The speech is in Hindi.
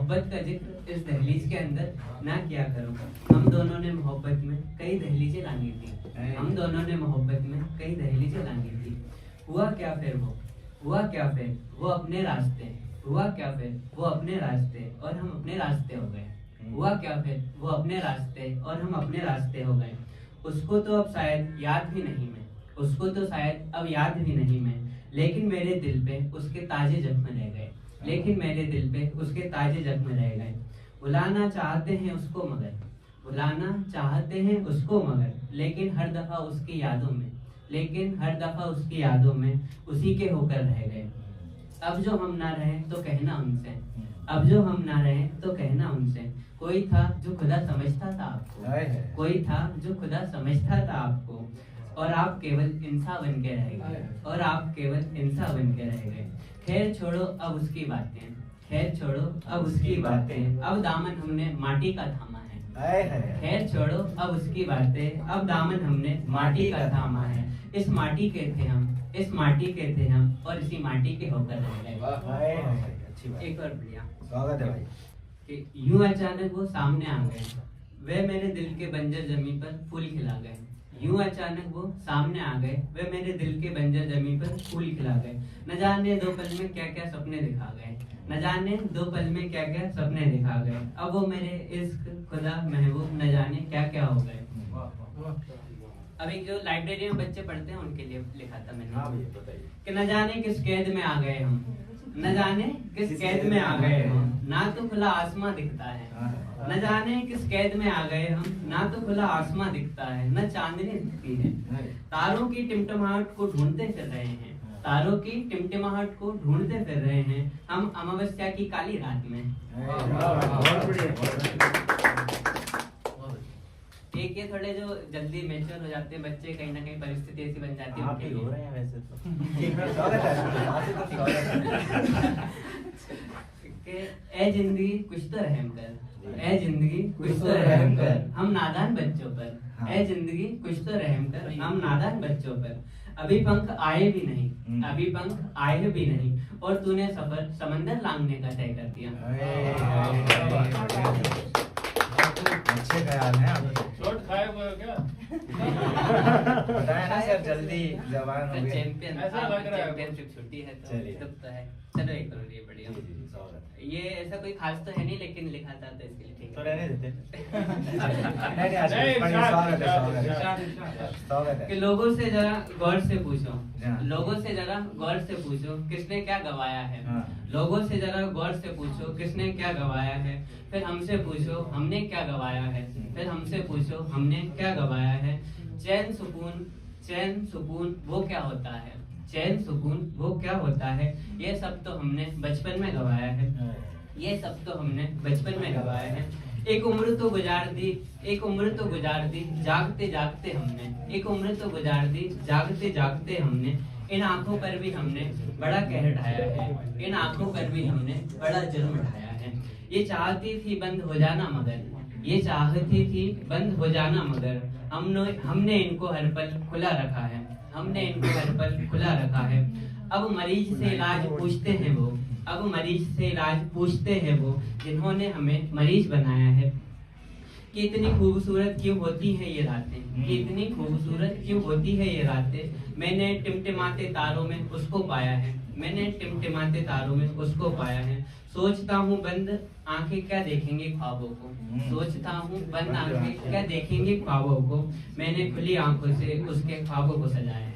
मोहब्बत का जिक्र इस दहलीज के अंदर ना किया करो। हम दोनों ने मोहब्बत में कई दहलीजें लांगी थी, हम दोनों ने मोहब्बत में कई दहलीजें लांगी थी। हुआ क्या फिर वो अपने रास्ते, हुआ क्या फिर वो अपने रास्ते और हम अपने रास्ते हो गए। हुआ क्या फिर वो अपने रास्ते और हम अपने रास्ते हो गए। उसको तो अब शायद याद भी नहीं मैं, उसको तो शायद अब याद भी नहीं मैं, लेकिन मेरे दिल पे उसके ताजे जख्म रह गए, लेकिन मेरे दिल पे उसके ताजे जख्म रह गए। बुलाना चाहते हैं उसको मगर, बुलाना चाहते हैं उसको मगर, लेकिन हर दफा उसकी यादों में, लेकिन हर दफा उसकी यादों में उसी के होकर रह गए। अब जो हम ना रहे तो कहना उनसे, अब जो हम ना रहे तो कहना उनसे। कोई था जो खुदा समझता था आपको, कोई था जो खुदा समझता था आपको, और आप केवल इंसान बन के रह गए, और आप केवल इंसान बन के रह गए। खैर छोड़ो अब उसकी बातें, खैर छोड़ो अब उसकी बातें, अब दामन हमने माटी का थामा है। खैर छोड़ो अब उसकी बातें, अब दामन हमने माटी का थामा है। इस माटी के थे हम, इस माटी के थे हम, और इसी माटी के होकर रह गए। एक और बढ़िया स्वागत है भाई। कि यूं अचानक वो सामने आ गए, वे मेरे दिल के बंजर जमीन पर फूल खिला गए। यूं अचानक वो सामने आ गए, वे मेरे दिल के बंजर जमीन पर फूल खिला गए। न जाने 2 पल में क्या क्या सपने दिखा गए, न जाने 2 पल में क्या क्या सपने दिखा गए। अब वो मेरे इश्क खुदा महबूब न जाने क्या क्या हो गए। अब एक जो लाइब्रेरी में बच्चे पढ़ते हैं उनके लिए लिखा था मैंने कि न जाने किस कैद में आ गए हम, न जाने किस कैद में आ गए हम, ना तो खुला आसमां दिखता है। न जाने किस कैद में आ गए हम, ना तो खुला आसमां दिखता है, न चांदनी दिखती है। तारों की टिमटिमाहट को ढूंढते फिर रहे हैं, तारों की टिमटिमाहट को ढूंढते फिर रहे हैं हम अमावस्या की काली रात में। एक ये थोड़े जो जल्दी मैच्योर हो जाते हैं बच्चे, कहीं ना कहीं परिस्थिति ऐसी बन जाती है। आप ही हो रहे हैं वैसे तो। ए जिंदगी कुछ तो रहम कर, ए जिंदगी कुछ तो रहम कर हम नादान बच्चों पर, ए जिंदगी कुछ तो रहम कर हम नादान बच्चों पर। अभी पंख आए भी नहीं, अभी पंख आए भी नहीं, और तूने सफर समंदर लांघने का तय कर दिया। अच्छे ख्याल हैं आपके। शॉट खाए हुए हो क्या? बताया ना सर, जल्दी जवान हो गए। चैंपियन, ऐसा लग रहा है। चैंपियनशिप छुट्टी है तो चलिए। दुख तो है। चलो एक करो, ये बढ़िया। ये ऐसा कोई खास तो है नहीं, लेकिन लिखा था तो इसके लिए ठीक तो है। रहने देते। नहीं, आज स्वागत है। स्वागत है। कि लोगों से जरा गौर से पूछो, हाँ। लोगों से जरा गौर से पूछो किसने क्या गवाया है। हाँ। लोगों से जरा गौर से पूछो किसने क्या गवाया है, फिर हमसे पूछो हमने क्या गवाया है, फिर हमसे पूछो हमने क्या गवाया है। चैन सुकून, चैन सुकून वो क्या होता है, चैन सुकून वो क्या होता है, ये सब तो हमने बचपन में गवाया है, ये सब तो हमने बचपन में गवाया है। एक उम्र तो गुजार दी, एक उम्र तो गुजार दी जागते जागते हमने, एक उम्र तो गुजार दी जागते जागते हमने। इन आंखों पर भी हमने बड़ा कहर ढाया है, इन आंखों पर भी हमने बड़ा जुर्म ढाया है। ये चाहती थी बंद हो जाना मगर, ये चाहती थी बंद हो जाना मगर, हमने इनको हर पल खुला रखा है, हमने इनको हर पल खुला रखा है। अब मरीज से इलाज पूछते हैं वो, अब मरीज से इलाज पूछते हैं वो, जिन्होंने हमें मरीज बनाया है। कि इतनी खूबसूरत क्यों होती है ये रातें, कि इतनी खूबसूरत क्यों होती है ये रातें। मैंने टिमटिमाते तारों में उसको पाया है, मैंने टिमटिमाते तारों में उसको पाया है। सोचता हूँ बंद आंखें क्या देखेंगे ख्वाबों को, सोचता हूँ बंद आंखें क्या देखेंगे ख्वाबों को। मैंने खुली आंखों से उसके ख्वाबों को सजाया है।